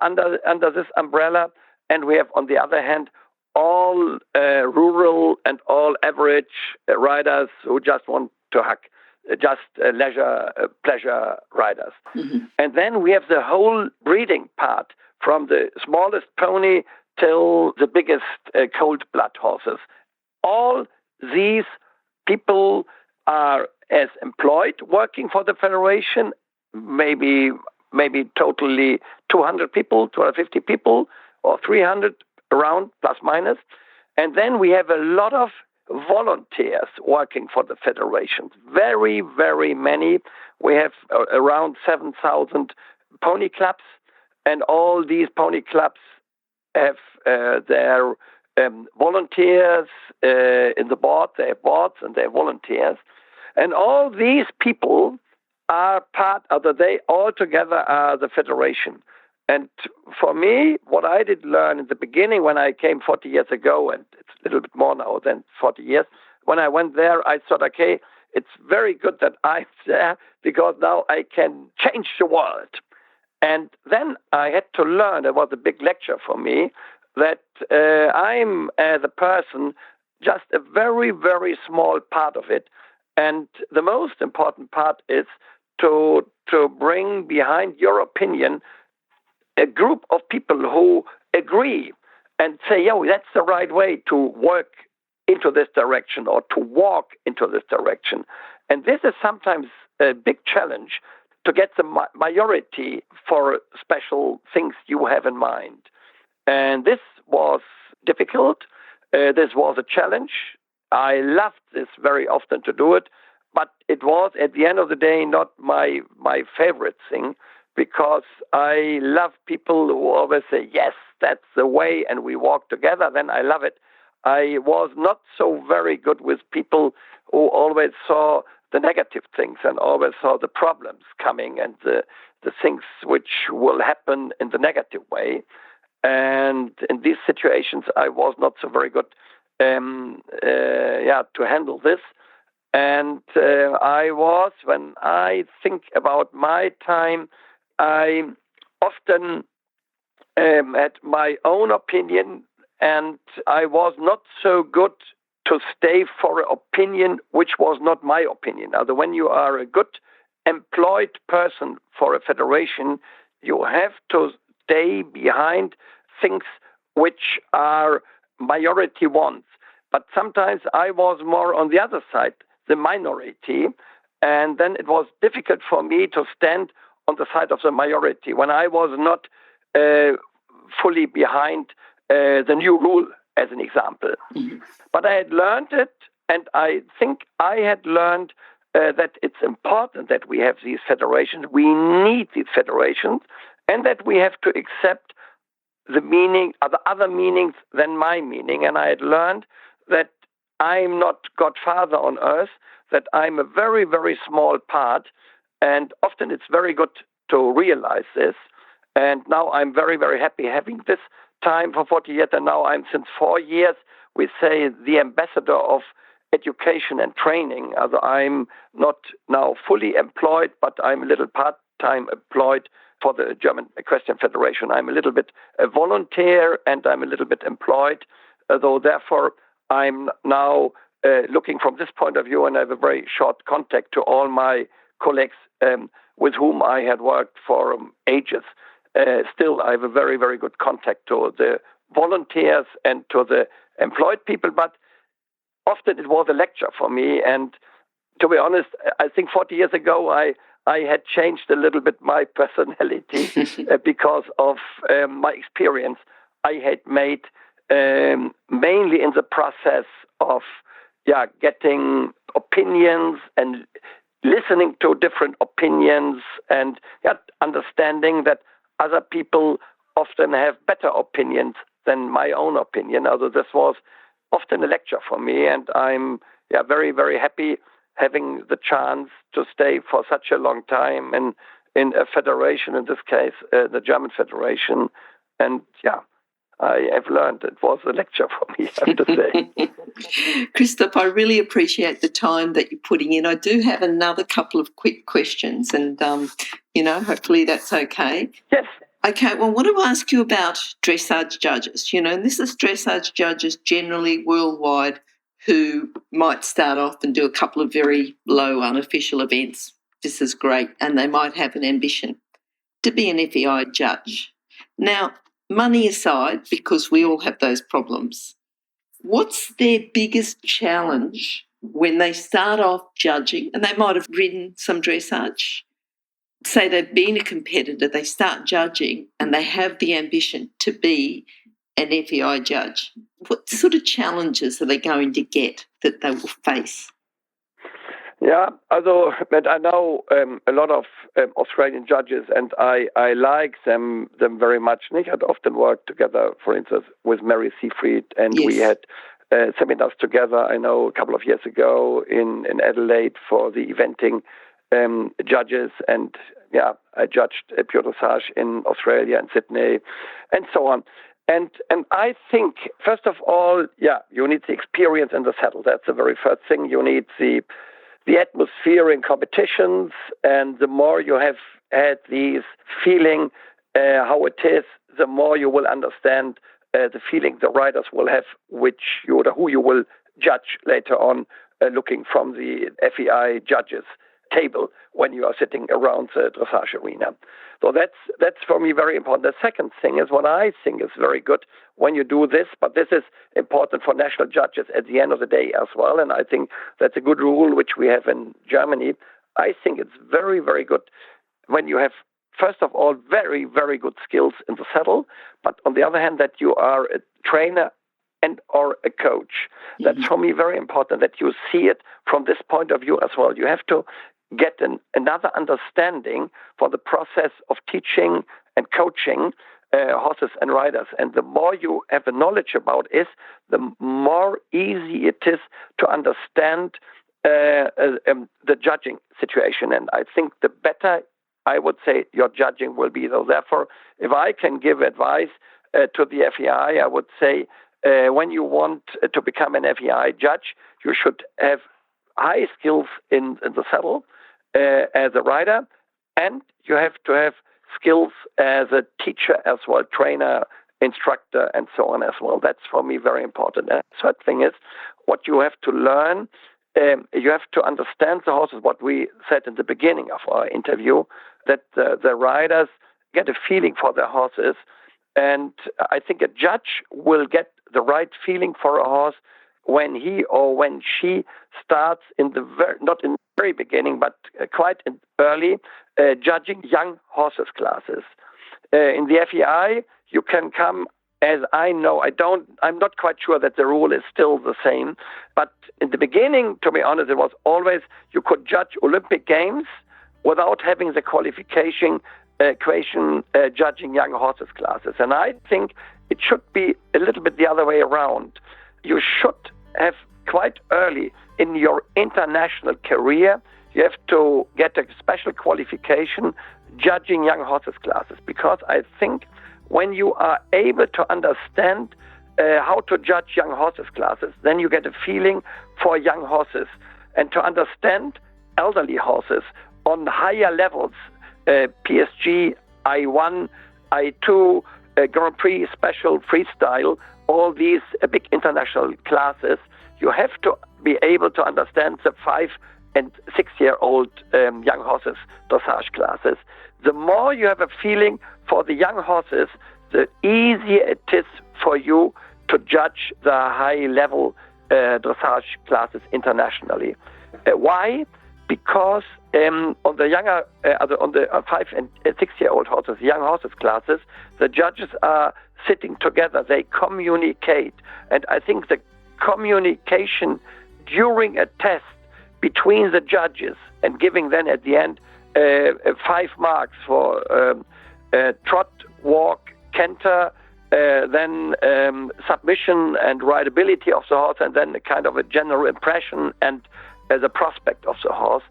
under this umbrella. And we have, on the other hand, all rural and all average riders who just want to leisure, pleasure riders. Mm-hmm. And then we have the whole breeding part, from the smallest pony till the biggest cold blood horses. All these people are as employed, working for the Federation, maybe totally 200 people, 250 people, or 300 around, plus minus. And then we have a lot of volunteers working for the Federation. Very, very many. We have around 7,000 pony clubs, and all these pony clubs have their volunteers in the board. They have boards and they have volunteers. And all these people are they all together are the Federation. And for me, what I did learn in the beginning when I came 40 years ago, and it's a little bit more now than 40 years, when I went there, I thought, okay, it's very good that I'm there, because now I can change the world. And then I had to learn, it was a big lecture for me, that I'm, as a person, just a very, very small part of it. And the most important part is to bring behind your opinion a group of people who agree and say, that's the right way to work into this direction or to walk into this direction. And this is sometimes a big challenge, to get the majority for special things you have in mind. And this was difficult. This was a challenge. I loved this very often to do it, but it was, at the end of the day, not my favorite thing, because I love people who always say, yes, that's the way, and we walk together, then I love it. I was not so very good with people who always saw the negative things and always saw the problems coming and the things which will happen in the negative way. And in these situations, I was not so very good to handle this. And I was, when I think about my time, I often had my own opinion, and I was not so good to stay for an opinion which was not my opinion. Now, when you are a good employed person for a federation, you have to stay behind things which are majority wants. But sometimes I was more on the other side, the minority, and then it was difficult for me to stand on the side of the majority when I was not fully behind the new rule, as an example. Mm-hmm. But I had learned it, and I think I had learned that it's important that we have these federations. We need these federations, and that we have to accept the meaning, the other meanings than my meaning. And I had learned that I'm not Godfather on earth, that I'm a very, very small part, and often it's very good to realize this. And now I'm very, very happy having this time for 40 years, and now I'm since 4 years, we say, the ambassador of education and training. I'm not now fully employed, but I'm a little part-time employed for the German Equestrian Federation. I'm a little bit a volunteer and I'm a little bit employed, though therefore I'm now looking from this point of view, and I have a very short contact to all my colleagues with whom I had worked for ages. Still, I have a very, very good contact to the volunteers and to the employed people, but often it was a lecture for me. And to be honest, I think 40 years ago, I had changed a little bit my personality because of my experience I had made mainly in the process of getting opinions and listening to different opinions and understanding that other people often have better opinions than my own opinion. Although this was often a lecture for me, and I'm very, very happy having the chance to stay for such a long time in a federation, in this case, the German Federation. And I have learned it was a lecture for me, I have to say. Christoph, I really appreciate the time that you're putting in. I do have another couple of quick questions and, hopefully that's okay. Yes. Okay, well, I want to ask you about dressage judges. And this is dressage judges generally worldwide who might start off and do a couple of very low unofficial events. This is great. And they might have an ambition to be an FEI judge. Now, money aside, because we all have those problems, what's their biggest challenge when they start off judging, and they might have ridden some dressage, say they've been a competitor, they start judging and they have the ambition to be an FEI judge. What sort of challenges are they going to get that they will face? Yeah, but I know a lot of Australian judges, and I like them very much. They had often worked together, for instance, with Mary Seyfried, and we had seminars together, I know, a couple of years ago in Adelaide for the eventing judges, and I judged pure dressage in Australia and Sydney, and so on. And I think, first of all, you need the experience in the saddle. That's the very first thing. You need the atmosphere in competitions, and the more you have had these feeling how it is, the more you will understand the feeling the riders will have, who you will judge later on, looking from the FEI judges table when you are sitting around the dressage arena. So that's for me very important. The second thing is what I think is very good when you do this, but this is important for national judges at the end of the day as well, and I think that's a good rule which we have in Germany. I think it's very, very good when you have, first of all, very, very good skills in the saddle, but on the other hand, that you are a trainer and or a coach. That's for me very important, that you see it from this point of view as well. You have to get another understanding for the process of teaching and coaching horses and riders. And the more you have a knowledge about it, the more easy it is to understand the judging situation. And I think the better, I would say, your judging will be. So therefore, if I can give advice to the FEI, I would say when you want to become an FEI judge, you should have high skills in the saddle as a rider, and you have to have skills as a teacher as well, trainer, instructor, and so on as well. That's for me very important. And the third thing is what you have to learn. You have to understand the horses, what we said in the beginning of our interview, that the riders get a feeling for their horses. And I think a judge will get the right feeling for a horse when he or when she starts not in the very beginning, but quite early, judging young horses classes. In the FEI, you can come, as I know, I'm not quite sure that the rule is still the same, but in the beginning, to be honest, it was always you could judge Olympic Games without having the qualification equation judging young horses classes. And I think it should be a little bit the other way around. You should have quite early in your international career, you have to get a special qualification judging young horses classes, because I think when you are able to understand how to judge young horses classes, then you get a feeling for young horses, and to understand elderly horses on higher levels, PSG I1, I2, Grand Prix Special, Freestyle, all these big international classes, you have to be able to understand the 5- and 6-year-old young horses dressage classes. The more you have a feeling for the young horses, the easier it is for you to judge the high-level dressage classes internationally. Why? Because on the younger, on the 5- and 6-year-old horses, young horses classes, the judges are sitting together. They communicate, and I think the communication during a test between the judges and giving then at the end 5 marks for trot, walk, canter, then submission and rideability of the horse, and then a kind of a general impression and the prospect of the horse.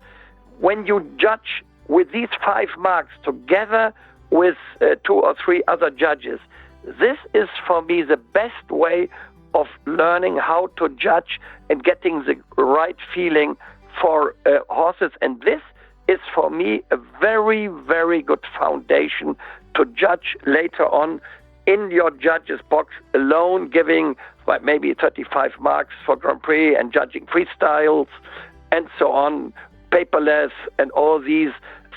When you judge with these 5 marks together with 2 or 3 other judges, this is for me the best way of learning how to judge and getting the right feeling for horses. And this is for me a very, very good foundation to judge later on in your judge's box alone, giving maybe 35 marks for Grand Prix and judging freestyles and so on, paperless and all these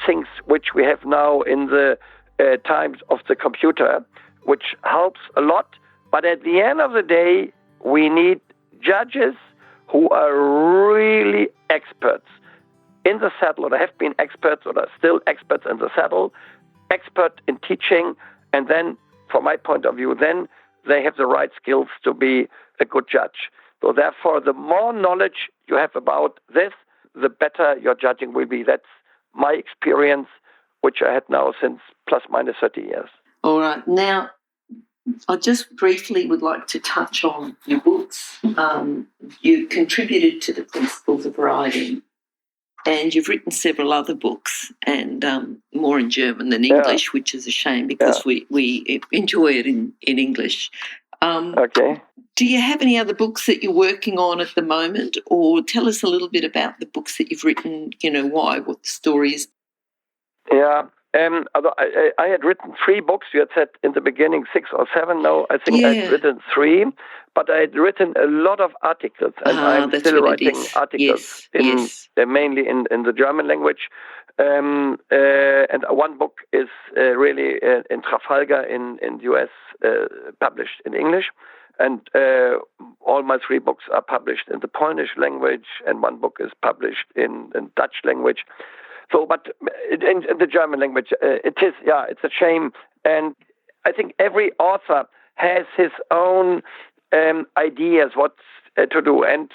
things which we have now in the times of the computer, which helps a lot. But at the end of the day, we need judges who are really experts in the saddle, or have been experts, or are still experts in the saddle, expert in teaching, and then, from my point of view, then they have the right skills to be a good judge. So therefore, the more knowledge you have about this, the better your judging will be. That's my experience, which I had now since plus minus 30 years. All right. Now, I just briefly would like to touch on your books. You contributed to the Principles of Riding, and you've written several other books, and more in German than English, which is a shame because we enjoy it in English. Okay. Do you have any other books that you're working on at the moment, or tell us a little bit about the books that you've written, why, what the story is? Yeah. I had written 3 books. You had said in the beginning 6 or 7. No, I think I'd written 3, but I had written a lot of articles, and I'm still writing articles mainly in the German language. And one book is really in Trafalgar in the US, published in English. And all my 3 books are published in the Polish language, and one book is published in Dutch language. So, but in the German language, it's a shame. And I think every author has his own ideas what to do. And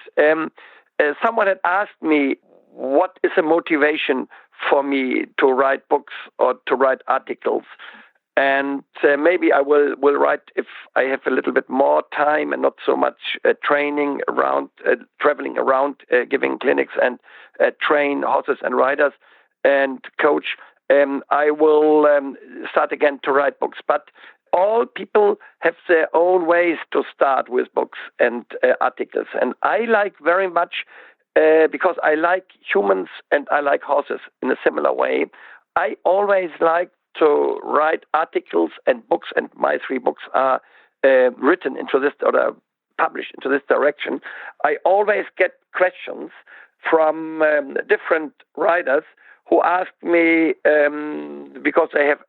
someone had asked me, what is a motivation for me to write books or to write articles? And maybe I will write if I have a little bit more time and not so much training around, traveling around, giving clinics and train horses and riders and coach. I will start again to write books. But all people have their own ways to start with books and articles. And I like very much, because I like humans and I like horses in a similar way, I always like to write articles and books, and my 3 books are written into this, or published into this direction. I always get questions from different riders who ask me, because they have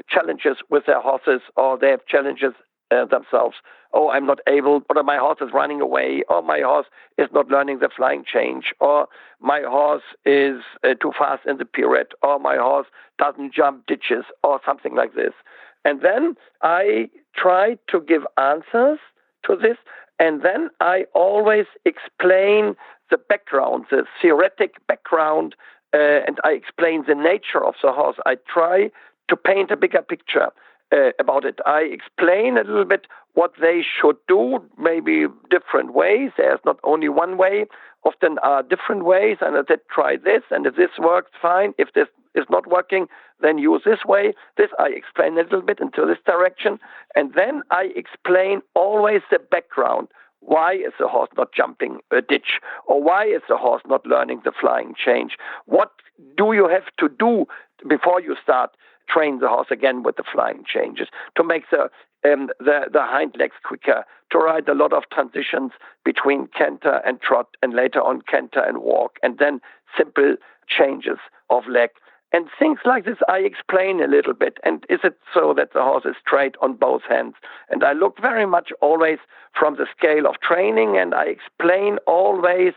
challenges with their horses, or they have challenges themselves. Oh, I'm not able, or my horse is running away, or my horse is not learning the flying change, or my horse is too fast in the pirouette, or my horse doesn't jump ditches, or something like this. And then I try to give answers to this, and then I always explain the background, the theoretic background, and I explain the nature of the horse. I try to paint a bigger picture about it. I explain a little bit what they should do, maybe different ways. There's not only one way. Often are different ways, and I said, try this, and if this works, fine. If this is not working, then use this way. This I explain a little bit into this direction, and then I explain always the background. Why is the horse not jumping a ditch? Or why is the horse not learning the flying change? What do you have to do before you start train the horse again with the flying changes, to make the hind legs quicker, to ride a lot of transitions between canter and trot, and later on canter and walk, and then simple changes of leg. And things like this I explain a little bit. And is it so that the horse is straight on both hands? And I look very much always from the scale of training, and I explain always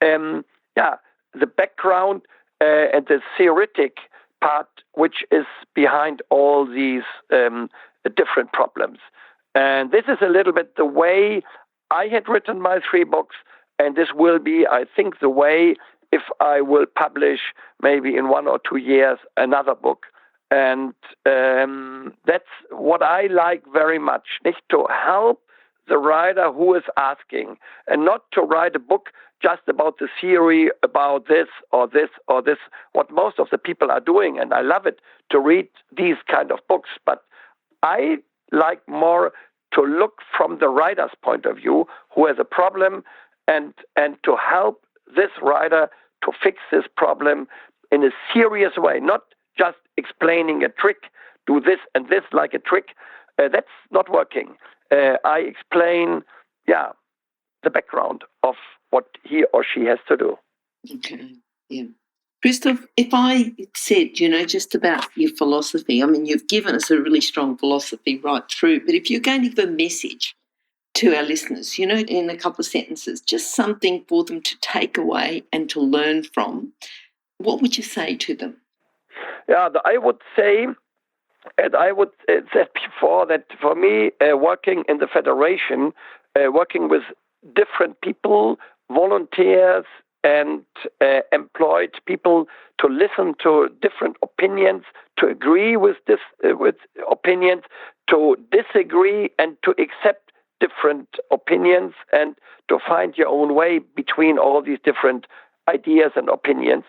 the background and the theoretic part which is behind all these different problems. And this is a little bit the way I had written my 3 books, and this will be, I think, the way if I will publish maybe in 1 or 2 years another book. And that's what I like very much, to help the rider who is asking, and not to write a book just about the theory about this or this or this, what most of the people are doing. And I love it to read these kind of books, but I like more to look from the rider's point of view, who has a problem, and to help this rider to fix this problem in a serious way, not just explaining a trick, do this and this like a trick. That's not working. I explain, the background of what he or she has to do. Okay, yeah. Christoph, if I said, just about your philosophy, I mean, you've given us a really strong philosophy right through, but if you're going to give a message to our listeners, in a couple of sentences, just something for them to take away and to learn from, what would you say to them? Yeah, I would say, and I would said before, that for me, working in the federation, working with different people, volunteers and employed people, to listen to different opinions, to agree with opinions, to disagree and to accept different opinions, and to find your own way between all these different ideas and opinions.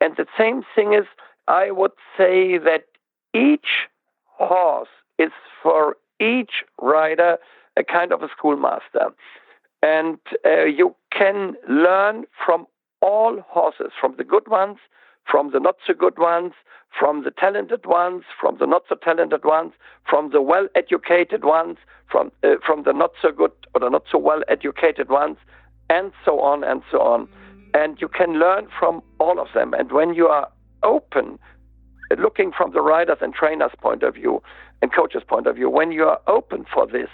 And the same thing is, I would say that each horse is for each rider a kind of a schoolmaster. And you can learn from all horses, from the good ones, from the not so good ones, from the talented ones, from the not so talented ones, from the well-educated ones, from the not so good or the not so well-educated ones, and so on and so on. And you can learn from all of them. And when you are open, looking from the riders and trainers' point of view and coaches' point of view, when you are open for this,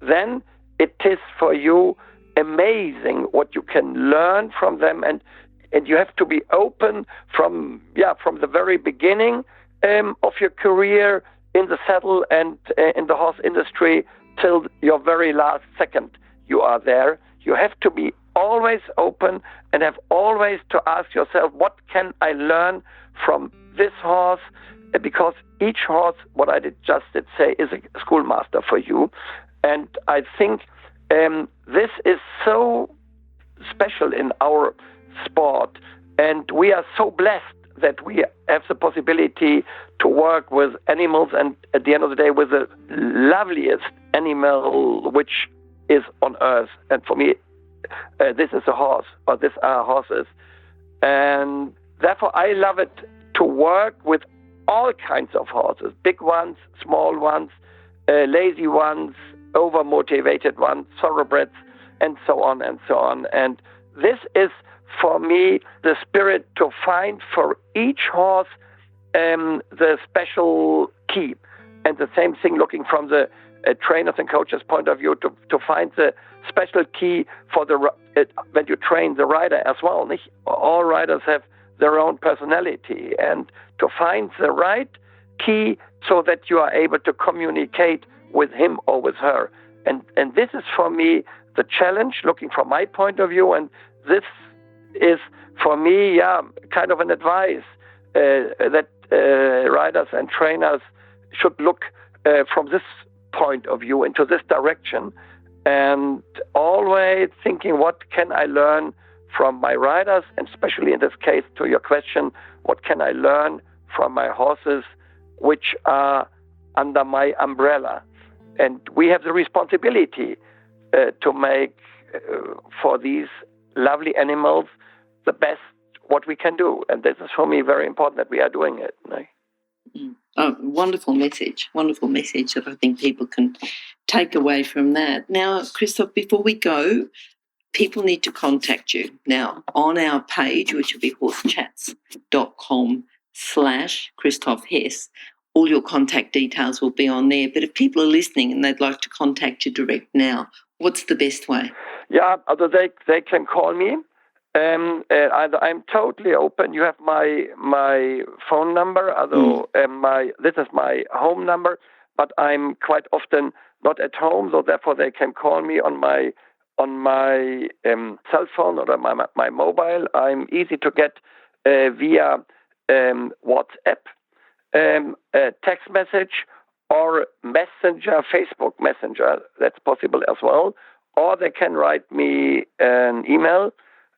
then it is for you amazing what you can learn from them, and you have to be open from the very beginning of your career in the saddle and in the horse industry till your very last second you are there. You have to be always open and have always to ask yourself, what can I learn from this horse? Because each horse, what I just did say, is a schoolmaster for you. And I think this is so special in our sport, and we are so blessed that we have the possibility to work with animals, and at the end of the day with the loveliest animal which is on earth. And for me, this is a horse, or these are horses. And therefore I love it to work with all kinds of horses, big ones, small ones, lazy ones, over-motivated ones, thoroughbreds, and so on and so on. And this is, for me, the spirit to find for each horse the special key. And the same thing looking from the trainers and coaches' point of view, to find the special key for when you train the rider as well. All riders have their own personality, and to find the right key so that you are able to communicate with him or with her. And this is for me the challenge, looking from my point of view, and this is for me kind of an advice that riders and trainers should look from this point of view into this direction, and always thinking, what can I learn from my riders, and especially in this case, to your question, what can I learn from my horses which are under my umbrella? And we have the responsibility to make for these lovely animals the best what we can do. And this is for me very important that we are doing it. Wonderful message that I think people can take away from that. Now, Christoph, before we go, people need to contact you. Now, on our page, which will be horsechats.com/Christoph Hess, all your contact details will be on there. But if people are listening and they'd like to contact you direct now, what's the best way? Yeah, they can call me. I'm totally open. You have my phone number. This is my home number, but I'm quite often not at home, so therefore they can call me on my cell phone or my mobile. I'm easy to get via WhatsApp, text message, or Messenger, Facebook Messenger. That's possible as well. Or they can write me an email.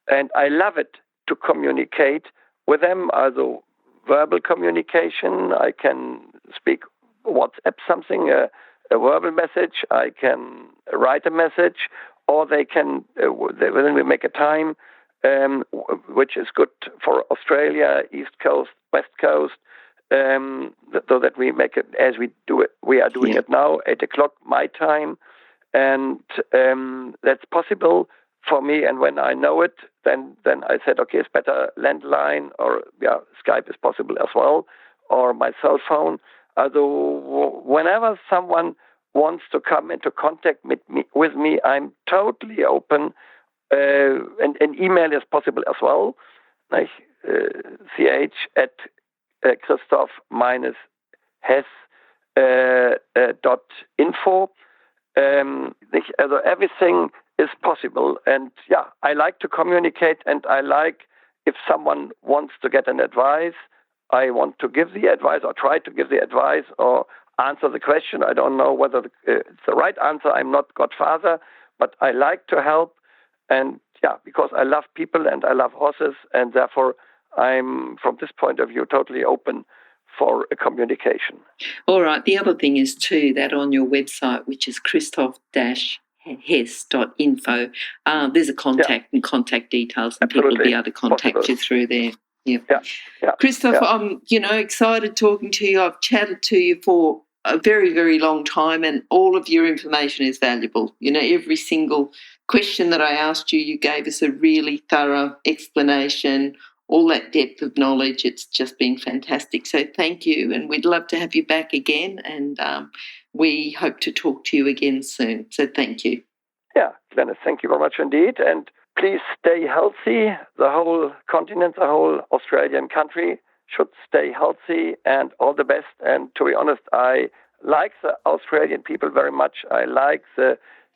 And I love it to communicate with them, also verbal communication. I can speak WhatsApp something, a verbal message. I can write a message, or they can, then we make a time, which is good for Australia, East Coast, West Coast, so that we make it as we do it. We are doing it now, 8 o'clock my time. And that's possible for me, and when I know it, then I said, okay, it's better landline, or Skype is possible as well, or my cell phone. Although whenever someone wants to come into contact with me, I'm totally open, and email is possible as well. ch@Christoph-Hess.info. Everything is possible, and I like to communicate, and I like if someone wants to get an advice, I want to give the advice or try to give the advice or answer the question. I don't know whether it's the right answer. I'm not Godfather, but I like to help, and because I love people and I love horses, and therefore I'm, from this point of view, totally open for a communication. All right. The other thing is too that on your website, which is Christoph-Hess.info, there's a contact and contact details, and people will be able to contact you through there. Yeah. Christoph, I'm excited talking to you. I've chatted to you for a very, very long time, and all of your information is valuable. Every single question that I asked you, you gave us a really thorough explanation. All that depth of knowledge, it's just been fantastic. So thank you, and we'd love to have you back again, and we hope to talk to you again soon. So thank you. Yeah, Glenys, thank you very much indeed, and please stay healthy. The whole continent, the whole Australian country should stay healthy, and all the best. And to be honest, I like the Australian people very much. I like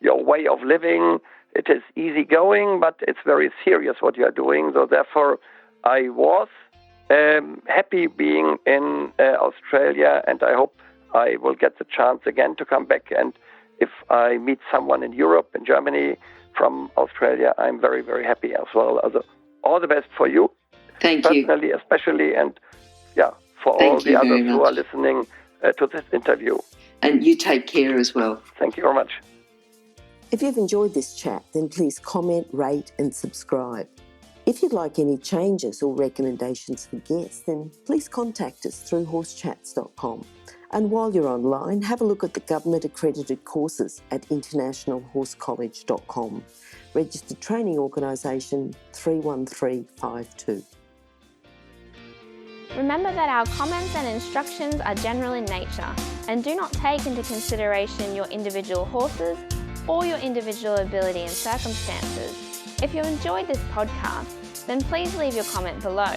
your way of living. It is easygoing, but it's very serious what you are doing. So therefore, I was happy being in Australia, and I hope I will get the chance again to come back. And if I meet someone in Europe, in Germany, from Australia, I'm very, very happy as well. Also, all the best for you. Thank you. Personally, especially, and for all the others who are listening to this interview. And you take care as well. Thank you very much. If you've enjoyed this chat, then please comment, rate and subscribe. If you'd like any changes or recommendations for guests, then please contact us through horsechats.com. And while you're online, have a look at the government-accredited courses at internationalhorsecollege.com, registered training organisation 31352. Remember that our comments and instructions are general in nature and do not take into consideration your individual horses or your individual ability and circumstances. If you enjoyed this podcast, then please leave your comment below.